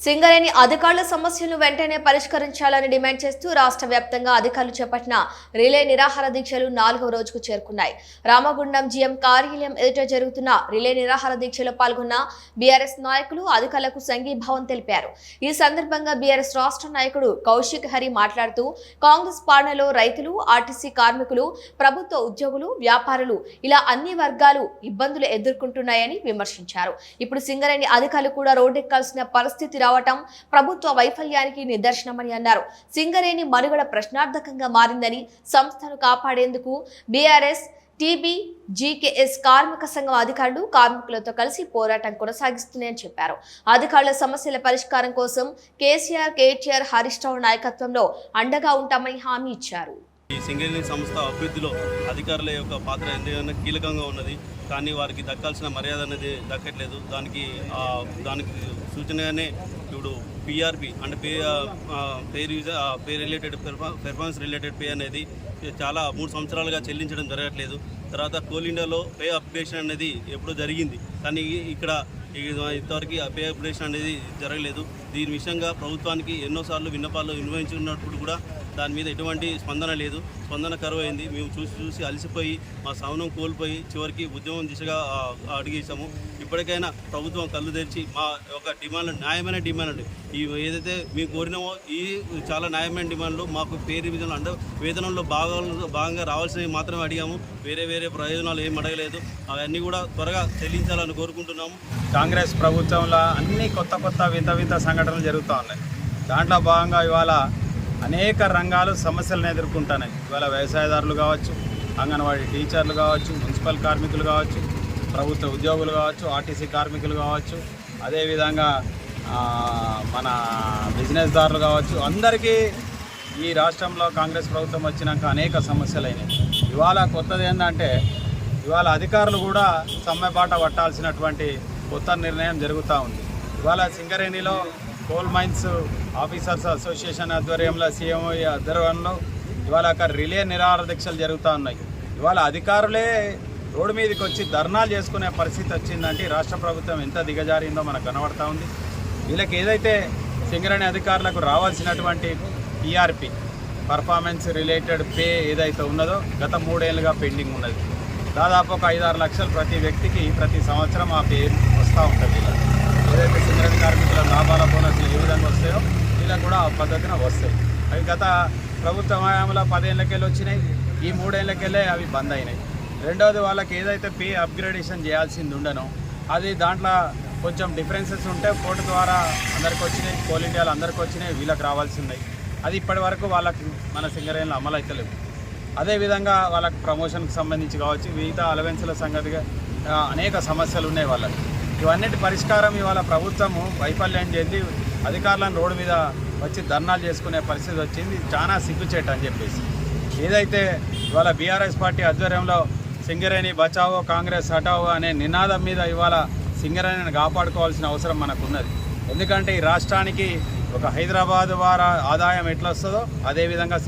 సింగరేణి అధికారుల సమస్యలను వెంటనే పరిష్కరించాలని డిమాండ్ చేస్తూ రాష్ట్ర వ్యాప్తంగా అధికారులు చేపట్టిన రిలే నిరాహార దీక్షలు 4వ రోజుకు చేరుకున్నాయి. రామగుండం జీఎం కార్యాలయం ఎదుట జరుగుతున్న రిలే నిరాహార దీక్షలో పాల్గొన్న బీఆర్ఎస్ నాయకులు అధికారులకు సంఘీభావం తెలిపారు. ఈ సందర్భంగా బీఆర్ఎస్ రాష్ట్ర నాయకుడు కౌశిక్ హరి మాట్లాడుతూ కాంగ్రెస్ పాలనలో రైతులు, ఆర్టీసీ కార్మికులు, ప్రభుత్వ ఉద్యోగులు, వ్యాపారులు ఇలా అన్ని వర్గాలు ఇబ్బందులు ఎదుర్కొంటున్నాయని విమర్శించారు. ఇప్పుడు సింగరేణి అధికారులు కూడా రోడ్డెక్కాల్సిన పరిస్థితి రావటం ప్రభుత్వ వైఫల్యానికి నిదర్శనమని అన్నారు. సింగరేణి మనుగడ ప్రశ్నార్థకంగా మారిందని, సంస్థను కాపాడేందుకు బీఆర్ఎస్ టీబీ జీకేఎస్ కార్మిక సంఘం అధికారులు కార్మికులతో కలిసి పోరాటం కొనసాగిస్తున్నాయని చెప్పారు. అధికారుల సమస్యల పరిష్కారం కోసం కేసీఆర్, కేటీఆర్, హరీష్ రావు నాయకత్వంలో అండగా ఉంటామని హామీ ఇచ్చారు. ఈ సింగరేణి సంస్థ అభివృద్ధిలో అధికారుల యొక్క పాత్ర ఎందుకన్నా కీలకంగా ఉన్నది. కానీ వారికి దక్కాల్సిన మర్యాద అనేది దక్కట్లేదు. దానికి సూచనగానే ఇప్పుడు పిఆర్పి అంటే pay related performance related pay అనేది చాలా 3 సంవత్సరాలుగా చెల్లించడం జరగట్లేదు. తర్వాత కోల్ ఇండియాలో పే అప్డేషన్ అనేది ఎప్పుడో జరిగింది, కానీ ఇక్కడ ఇంతవరకు పే అప్డేషన్ అనేది జరగలేదు. దీని విషయంగా ప్రభుత్వానికి ఎన్నోసార్లు విన్నపాలు వినియోగించుకున్నప్పుడు కూడా దాని మీద ఎటువంటి స్పందన లేదు. స్పందన కరువైంది. మేము చూసి అలసిపోయి మా సహనం కోల్పోయి చివరికి ఉద్యమం దిశగా అడిగేసాము. ఇప్పటికైనా ప్రభుత్వం కళ్ళు తెరిచి మా యొక్క డిమాండ్లు, న్యాయమైన డిమాండ్లు, ఈ ఏదైతే మేము కోరినామో ఈ చాలా న్యాయమైన డిమాండ్లు మాకు పే రివిజన్లు అంటే వేతనంలో భాగంగా రావాల్సినవి మాత్రమే అడిగాము. వేరే ప్రయోజనాలు ఏం అడగలేదు. అవన్నీ కూడా త్వరగా చెల్లించాలని కోరుకుంటున్నాము. కాంగ్రెస్ ప్రభుత్వంలో అన్ని కొత్త వింత సంఘటనలు జరుగుతూ ఉన్నాయి. దాంట్లో భాగంగా ఇవాళ అనేక రంగాలు సమస్యలను ఎదుర్కొంటున్నాయి. ఇవాళ వ్యవసాయదారులు కావచ్చు, అంగన్వాడీ టీచర్లు కావచ్చు, మున్సిపల్ కార్మికులు కావచ్చు, ప్రభుత్వ ఉద్యోగులు కావచ్చు, ఆర్టీసీ కార్మికులు కావచ్చు, అదేవిధంగా మన బిజినెస్దారులు కావచ్చు, అందరికీ ఈ రాష్ట్రంలో కాంగ్రెస్ ప్రభుత్వం వచ్చినాక అనేక సమస్యలు అయినాయి. ఇవాళ కొత్తది ఏంటంటే ఇవాళ అధికారులు కూడా సమ్మెబాట పట్టాల్సినటువంటి కొత్త నిర్ణయం జరుగుతూ ఉంది. ఇవాళ సింగరేణిలో కోల్ మైన్స్ ఆఫీసర్స్ అసోసియేషన్ ఆధ్వర్యంలో సీఎంఓ ఆధ్వర్యంలో ఇవాళ అక్కడ రిలే నిరాహార దీక్షలు జరుగుతూ ఉన్నాయి. ఇవాళ అధికారులే రోడ్డు మీదకి వచ్చి ధర్నాలు చేసుకునే పరిస్థితి వచ్చిందంటే రాష్ట్ర ప్రభుత్వం ఎంత దిగజారిందో మనకు కనబడతా ఉంది. వీళ్ళకి ఏదైతే సింగరేణి అధికారులకు రావాల్సినటువంటి పిఆర్పి పర్ఫార్మెన్స్ రిలేటెడ్ పే ఏదైతే ఉన్నదో గత 3 ఏళ్ళుగా పెండింగ్ ఉన్నది. దాదాపు ఒక 5-6 లక్షలు ప్రతి వ్యక్తికి ప్రతి సంవత్సరం ఆ పే వస్తూ ఉంటుంది. ఏదైతే సింగరేణి కార్మికుల లాభాల బోనస్లు ఏ విధంగా వస్తాయో వీళ్ళకి కూడా ఆ పద్ధతిన వస్తాయి. అవి గత ప్రభుత్వ హయాంలో 10 ఏళ్ళకెళ్ళి వచ్చినాయి. ఈ 3 ఏళ్ళకెళ్ళే అవి బంద్ అయినాయి. రెండవది వాళ్ళకి ఏదైతే పే అప్గ్రేడేషన్ చేయాల్సింది ఉండనో అది దాంట్లో కొంచెం డిఫరెన్సెస్ ఉంటే కోర్టు ద్వారా అందరికి వచ్చినాయి, కోల్ ఇండియాలో అందరికి వచ్చినాయి, వీళ్ళకి రావాల్సి ఉన్నాయి. అది ఇప్పటి వరకు వాళ్ళకి మన సింగరేణిలో అమలు అవుతలేవు. అదేవిధంగా వాళ్ళకి ప్రమోషన్కి సంబంధించి కావచ్చు, మిగతా అలవెన్స్ల సంగతిగా అనేక సమస్యలు ఉన్నాయి వాళ్ళకి. ఇవన్నిటి పరిష్కారం ఇవాళ ప్రభుత్వము వైఫల్యం చెంది అధికారులను రోడ్డు మీద వచ్చి ధర్నాలు చేసుకునే పరిస్థితి వచ్చింది. చాలా సిగ్గుచేట అని చెప్పేసి ఏదైతే ఇవాళ బీఆర్ఎస్ పార్టీ ఆధ్వర్యంలో సింగరేణి బచావో కాంగ్రెస్ హటావో అనే నినాదం మీద ఇవాళ సింగరేణిని కాపాడుకోవాల్సిన అవసరం మనకు ఉన్నది. ఎందుకంటే ఈ రాష్ట్రానికి ఒక హైదరాబాద్ వారి ఆదాయం ఎట్లా వస్తుందో అదేవిధంగా